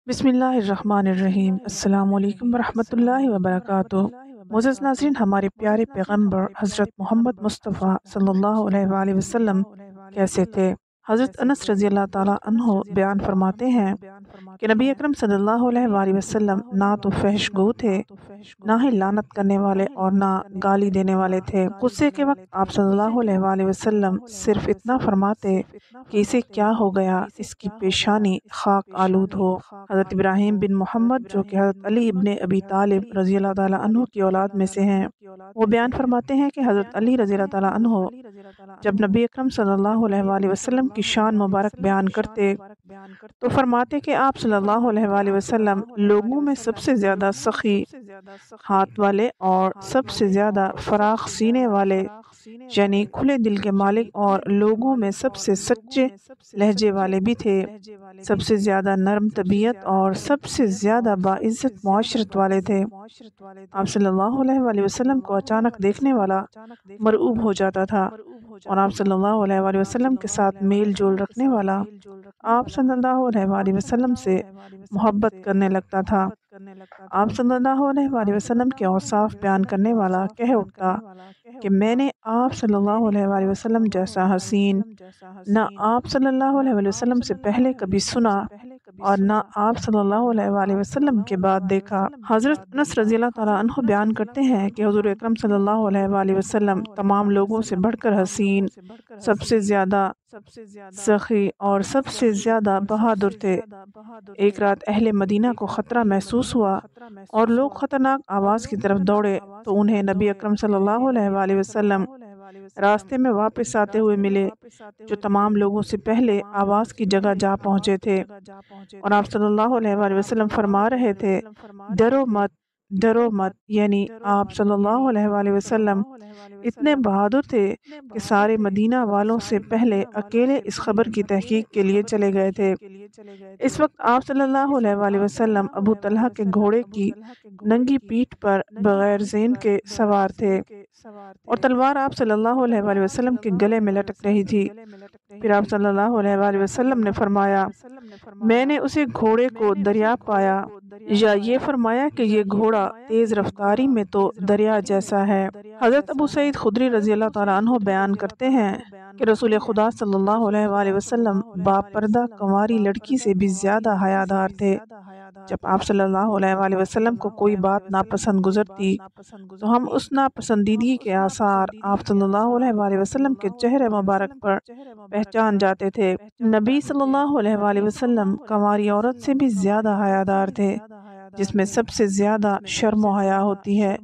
بسم اللہ الرحمن الرحیم۔ السلام علیکم ورحمۃ اللہ وبرکاتہ۔ معزز ناظرین، ہمارے پیارے پیغمبر حضرت محمد مصطفیٰ صلی اللہ علیہ وآلہ وسلم کیسے تھے؟ حضرت انس رضی اللہ تعالیٰ عنہ بیان فرماتے ہیں کہ نبی اکرم صلی اللہ علیہ وآلہ وسلم نہ تو فحش گو تھے، نہ ہی لعنت کرنے والے اور نہ گالی دینے والے تھے۔ غصے کے وقت آپ صلی اللہ علیہ وآلہ وسلم صرف اتنا فرماتے کہ اسے کیا ہو گیا، اس کی پیشانی خاک آلود ہو۔ حضرت ابراہیم بن محمد جو کہ حضرت علی ابن ابی طالب رضی اللہ تعالیٰ عنہ کی اولاد میں سے ہیں، وہ بیان فرماتے ہیں کہ حضرت علی رضی اللہ تعالیٰ عنہ جب نبی اکرم صلی اللہ علیہ وآلہ وسلم کی شان مبارک بیان کرتے تو فرماتے کہ آپ صلی اللہ علیہ وآلہ وسلم لوگوں میں سب سے زیادہ سخی ہاتھ والے اور سب سے زیادہ فراخ سینے والے، یعنی کھلے دل کے مالک، اور لوگوں میں سب سے سچے لہجے والے بھی تھے، سب سے زیادہ نرم طبیعت اور سب سے زیادہ باعزت معاشرت والے تھے۔ آپ صلی اللہ علیہ وآلہ وسلم کو اچانک دیکھنے والا مرعوب ہو جاتا تھا، اور آپ صلی اللہ علیہ وآلہ وسلم کے ساتھ میل جول رکھنے والا آپ صلی اللہ علیہ وآلہ وسلم سے محبت کرنے لگتا تھا۔ آپ صلی اللہ علیہ وآلہ وسلم کے اوصاف بیان کرنے والا کہہ اٹھتا کہ میں نے آپ صلی اللہ علیہ وآلہ وسلم جیسا حسین نہ آپ صلی اللہ علیہ وآلہ وسلم سے پہلے کبھی سنا اور نہ آپ صلی اللہ علیہ وآلہ وسلم کے بعد دیکھا۔ حضرت انس رضی اللہ تعالیٰ عنہ بیان کرتے ہیں کہ حضور اکرم صلی اللہ علیہ وآلہ وسلم تمام لوگوں سے بڑھ کر حسین، سب سے زیادہ سخی اور سب سے زیادہ بہادر تھے۔ ایک رات اہل مدینہ کو خطرہ محسوس ہوا اور لوگ خطرناک آواز کی طرف دوڑے تو انہیں نبی اکرم صلی اللہ علیہ وآلہ وسلم راستے میں واپس آتے ہوئے ملے، جو تمام لوگوں سے پہلے آواز کی جگہ جا پہنچے تھے، اور آپ صلی اللہ علیہ وآلہ وسلم فرما رہے تھے ڈرو مت، ڈرو مت، یعنی آپ صلی اللہ علیہ وآلہ وسلم اتنے بہادر تھے کہ سارے مدینہ والوں سے پہلے اکیلے اس خبر کی تحقیق کے لیے چلے گئے تھے۔ اس وقت آپ صلی اللہ علیہ وآلہ وسلم ابو طلحہ کے گھوڑے کی ننگی پیٹھ پر بغیر زین کے سوار تھے، اور تلوار آپ صلی اللہ علیہ وآلہ وسلم کے گلے میں لٹک رہی تھی۔ پھر آپ صلی اللہ علیہ وآلہ وسلم نے فرمایا میں نے اسے گھوڑے کو دریافت پایا، یا یہ فرمایا کہ یہ گھوڑا تیز رفتاری میں تو دریا جیسا ہے۔ حضرت ابو سعید خدری رضی اللہ تعالیٰ عنہ بیان کرتے ہیں کہ رسول خدا صلی اللہ علیہ وآلہ وسلم باپردہ کنواری لڑکی سے بھی زیادہ حیادار تھے۔ جب آپ صلی اللہ علیہ وآلہ وسلم کو کوئی بات ناپسند گزرتی تو ہم اس ناپسندیدگی کے آثار آپ صلی اللہ علیہ وآلہ وسلم کے چہرے مبارک پر پہچان جاتے تھے۔ نبی صلی اللہ علیہ وآلہ وسلم کنواری عورت سے بھی زیادہ حیادار تھے، جس میں سب سے زیادہ شرم و حیا ہوتی ہے،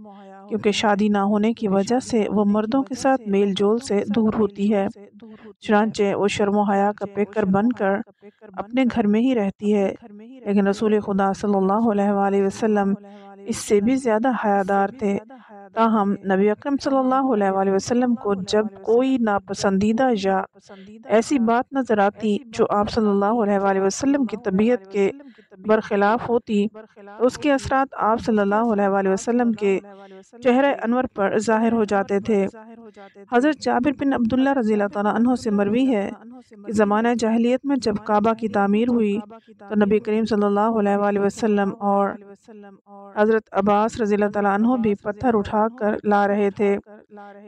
کیونکہ شادی نہ ہونے کی وجہ سے وہ مردوں کے ساتھ میل جول سے دور ہوتی ہے، چنانچہ وہ شرم و حیا کا پیکر بن کر اپنے گھر میں ہی رہتی ہے، لیکن رسول خدا صلی اللہ علیہ وآلہ وسلم اس سے بھی زیادہ حیادار تھے۔ تاہم نبی اکرم صلی اللہ علیہ وآلہ وسلم کو جب کوئی ناپسندیدہ یا ایسی بات نظر آتی جو آپ صلی اللہ علیہ وآلہ وسلم کی طبیعت کے برخلاف ہوتی تو اس کے اثرات آپ صلی اللہ علیہ وآلہ وسلم کے چہرہ انور پر ظاہر ہو جاتے تھے۔ حضرت جابر بن عبداللہ رضی اللہ تعالیٰ عنہ سے مروی ہے کہ زمانہ جاہلیت میں جب کعبہ کی تعمیر ہوئی تو نبی کریم صلی اللہ علیہ وآلہ وسلم اور حضرت عباس رضی اللہ تعالیٰ عنہ بھی پتھر اٹھا کر لا رہے تھے۔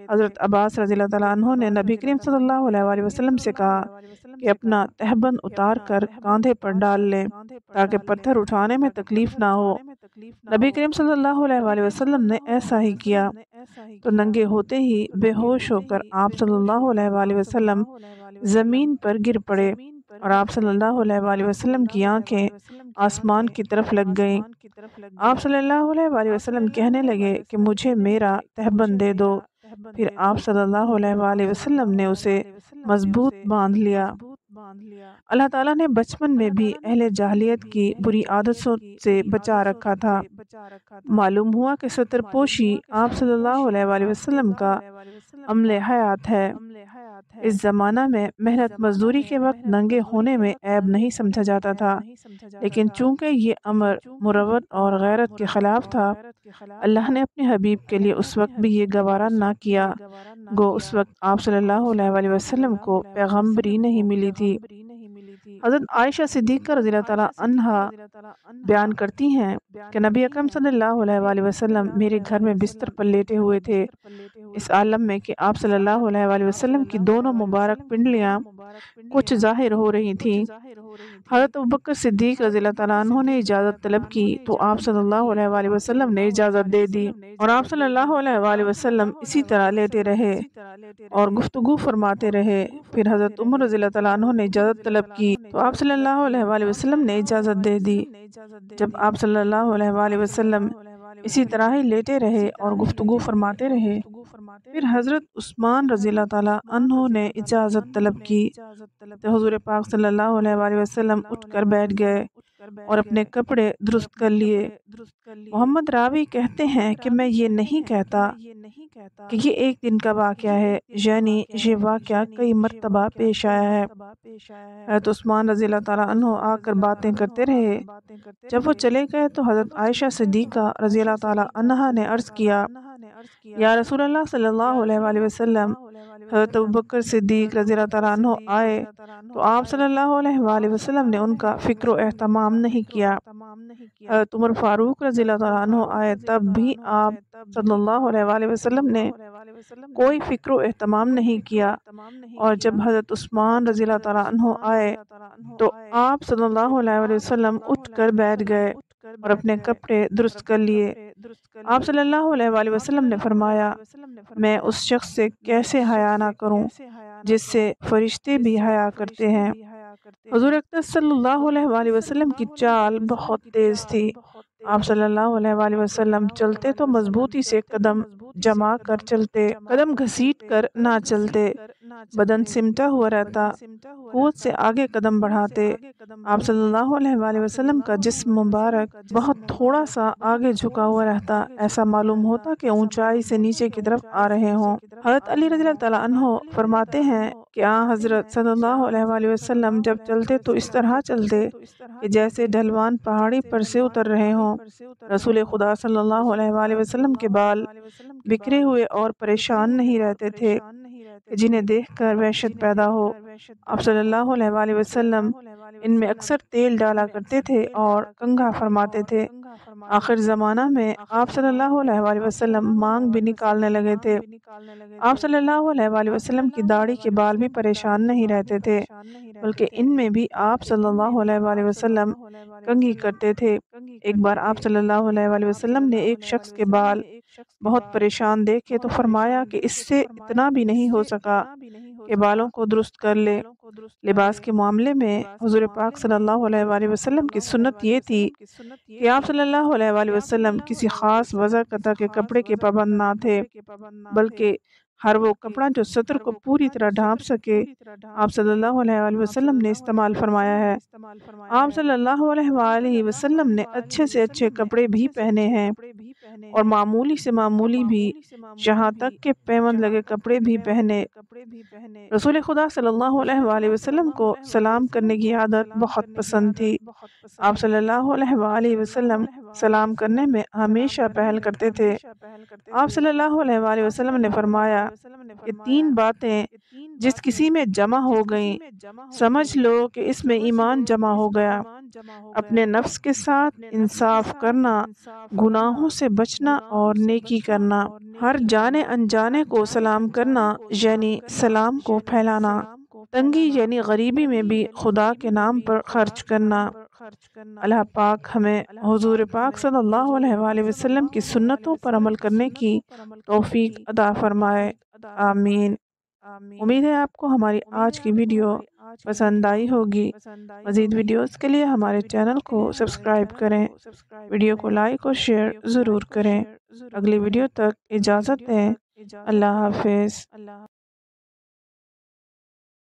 حضرت عباس رضی اللہ تعالیٰ عنہ نے نبی کریم صلی اللہ علیہ وآلہ وسلم سے کہا کہ اپنا تہبند اتار کر کاندھے پر ڈال لیں تاکہ پتھر اٹھانے میں تکلیف نہ ہو۔ نبی کریم صلی اللہ علیہ وآلہ وسلم نے ایسا ہی کیا تو ننگے ہوتے ہی بے ہوش ہو کر آپ صلی اللہ علیہ وآلہ وسلم زمین پر گر پڑے، اور آپ صلی اللہ علیہ وآلہ وسلم کی آنکھیں آسمان کی طرف لگ گئیں۔ آپ صلی اللہ علیہ وآلہ وسلم کہنے لگے کہ مجھے میرا تہبند دے دو۔ پھر آپ صلی اللہ علیہ وآلہ وسلم نے اسے مضبوط باندھ لیا۔ اللہ تعالیٰ نے بچپن میں بھی اہل جاہلیت کی بری عادتوں سے بچا رکھا تھا۔ معلوم ہوا کہ ستر پوشی آپ صلی اللہ علیہ وآلہ وسلم کا عمل حیات ہے۔ اس زمانہ میں محنت مزدوری کے وقت ننگے ہونے میں عیب نہیں سمجھا جاتا تھا، لیکن چونکہ یہ امر مروت اور غیرت کے خلاف تھا، اللہ نے اپنے حبیب کے لیے اس وقت بھی یہ گوارا نہ کیا، گو اس وقت آپ صلی اللہ علیہ وآلہ وسلم کو پیغمبری نہیں ملی تھی۔ حضرت عائشہ صدیقہ رضی اللہ تعالیٰ عنہا بیان کرتی ہیں کہ نبی اکرم صلی اللہ علیہ وآلہ وسلم میرے گھر میں بستر پر لیٹے ہوئے تھے، اس عالم میں کہ آپ صلی اللہ علیہ وآلہ وسلم کی دونوں مبارک پنڈلیاں کچھ ظاہر ہو رہی تھیں۔ حضرت ابوبکر صدیق رضی اللہ تعالیٰ عنہ نے اجازت طلب کی تو آپ صلی اللہ علیہ وآلہ وسلم نے اجازت دے دی، اور آپ صلی اللہ علیہ وآلہ وسلم اسی طرح لیٹے رہے اور گفتگو فرماتے رہے۔ پھر حضرت عمر رضی اللہ تعالیٰ عنہ نے اجازت طلب کی تو آپ صلی اللہ علیہ وآلہ وسلم نے اجازت دے دی۔ جب آپ صلی اللہ علیہ وآلہ وسلم اسی طرح ہی لیٹے رہے اور گفتگو فرماتے رہے، پھر حضرت عثمان رضی اللہ تعالیٰ عنہ نے اجازت طلب کی تو حضور پاک صلی اللہ علیہ وآلہ وسلم اٹھ کر بیٹھ گئے اور اپنے کپڑے درست کر لیے۔ محمد راوی کہتے ہیں کہ میں یہ نہیں کہتا کہ یہ ایک دن کا واقعہ ہے، یعنی یہ واقعہ کئی مرتبہ پیش آیا ہے۔ حضرت عثمان رضی اللہ تعالیٰ عنہ آ کر باتیں کرتے رہے۔ جب وہ چلے گئے تو حضرت عائشہ صدیقہ رضی اللہ تعالیٰ عنہا نے عرض کیا، یا رسول اللہ صلی اللہ علیہ وآلہ وسلم، حضرت ابوبکر صدیق رضی اللہ تعالیٰ عنہ آئے تو آپ صلی اللہ علیہ وآلہ وسلم نے ان کا فکر و اہتمام نہیں کیا۔ حضرت عمر فاروق رضی اللہ تعالیٰ عنہ آئے تب بھی آپ صلی اللہ علیہ وآلہ وسلم نے کوئی فکر و اہتمام نہیں کیا، اور جب حضرت عثمان رضی اللہ تعالیٰ عنہ آئے تو آپ صلی اللہ علیہ وآلہ وسلم اٹھ کر بیٹھ گئے اور اپنے کپڑے درست کر لیے۔ آپ صلی اللہ علیہ وآلہ وسلم نے فرمایا، میں اس شخص سے کیسے حیا نہ کروں جس سے فرشتے بھی حیا کرتے ہیں۔ حضور اقدس صلی اللہ علیہ وآلہ وسلم کی چال بہت تیز تھی۔ آپ صلی اللہ علیہ وآلہ وسلم چلتے تو مضبوطی سے قدم جما کر چلتے، قدم گھسیٹ کر نہ چلتے، بدن سمٹا ہوا رہتا، قوت سے آگے قدم بڑھاتے۔ آپ صلی اللہ علیہ وآلہ وسلم کا جسم مبارک بہت تھوڑا سا آگے جھکا ہوا رہتا، ایسا معلوم ہوتا کہ اونچائی سے نیچے کی طرف آ رہے ہوں۔ حضرت علی رضی اللہ تعالیٰ عنہ فرماتے ہیں کہ حضرت صلی اللہ علیہ وآلہ وسلم جب چلتے تو اس طرح چلتے کہ جیسے ڈھلوان پہاڑی پر سے اتر رہے ہوں۔ رسول خدا صلی اللہ علیہ وآلہ وسلم کے بال بکھرے ہوئے اور پریشان نہیں رہتے تھے کہ جنہیں دیکھ کر وحشت پیدا ہو۔ آپ صلی اللہ علیہ وآلہ وسلم ان میں اکثر تیل ڈالا کرتے تھے اور کنگھا فرماتے تھے۔ آخر زمانہ میں آپ صلی اللہ علیہ وآلہ وسلم مانگ بھی نکالنے لگے تھے۔ آپ صلی اللہ علیہ وآلہ وسلم کی داڑھی کے بال بھی پریشان نہیں رہتے تھے، بلکہ ان میں بھی آپ صلی اللہ علیہ وآلہ وسلم کنگھی کرتے تھے۔ ایک بار آپ صلی اللہ علیہ وآلہ وسلم نے ایک شخص کے بال بہت پریشان دیکھے تو فرمایا کہ اس سے اتنا بھی نہیں ہو سکا کہ بالوں کو درست کر لے۔ لباس کے معاملے میں حضور پاک صلی اللہ علیہ وآلہ وسلم کی سنت یہ تھی کہ آپ صلی اللہ علیہ وآلہ وسلم کسی خاص وضع قطع کے کپڑے کے پابند نہ تھے، بلکہ ہر وہ کپڑا جو سطر کو پوری طرح ڈھانپ سکے آپ صلی اللہ علیہ وآلہ وسلم نے استعمال فرمایا ہے۔ آپ صلی اللہ علیہ وآلہ وسلم نے اچھے سے اچھے کپڑے بھی پہنے ہیں اور معمولی سے معمولی بھی، یہاں تک کہ پیوند لگے کپڑے بھی پہنے۔ رسول خدا صلی اللہ علیہ وآلہ وسلم کو سلام کرنے کی عادت بہت پسند تھی۔ آپ صلی اللہ علیہ وآلہ وسلم سلام کرنے میں ہمیشہ پہل کرتے تھے۔ آپ صلی اللہ علیہ وآلہ وسلم نے فرمایا کہ 3 باتیں جس کسی میں جمع ہو گئیں سمجھ لو کہ اس میں ایمان جمع ہو گیا: اپنے نفس کے ساتھ انصاف کرنا، گناہوں سے بچنا اور نیکی کرنا، ہر جانے انجانے کو سلام کرنا یعنی سلام کو پھیلانا، تنگی یعنی غریبی میں بھی خدا کے نام پر خرچ کرنا۔ اللہ پاک ہمیں حضور پاک صلی اللہ علیہ وآلہ وسلم کی سنتوں پر عمل کرنے کی توفیق عطا فرمائے، آمین۔ امید ہے آپ کو ہماری آج کی ویڈیو پسند آئی ہوگی۔ مزید ویڈیوز کے لیے ہمارے چینل کو سبسکرائب کریں، ویڈیو کو لائک اور شیئر ضرور کریں۔ اگلی ویڈیو تک اجازت دیں، اللہ حافظ۔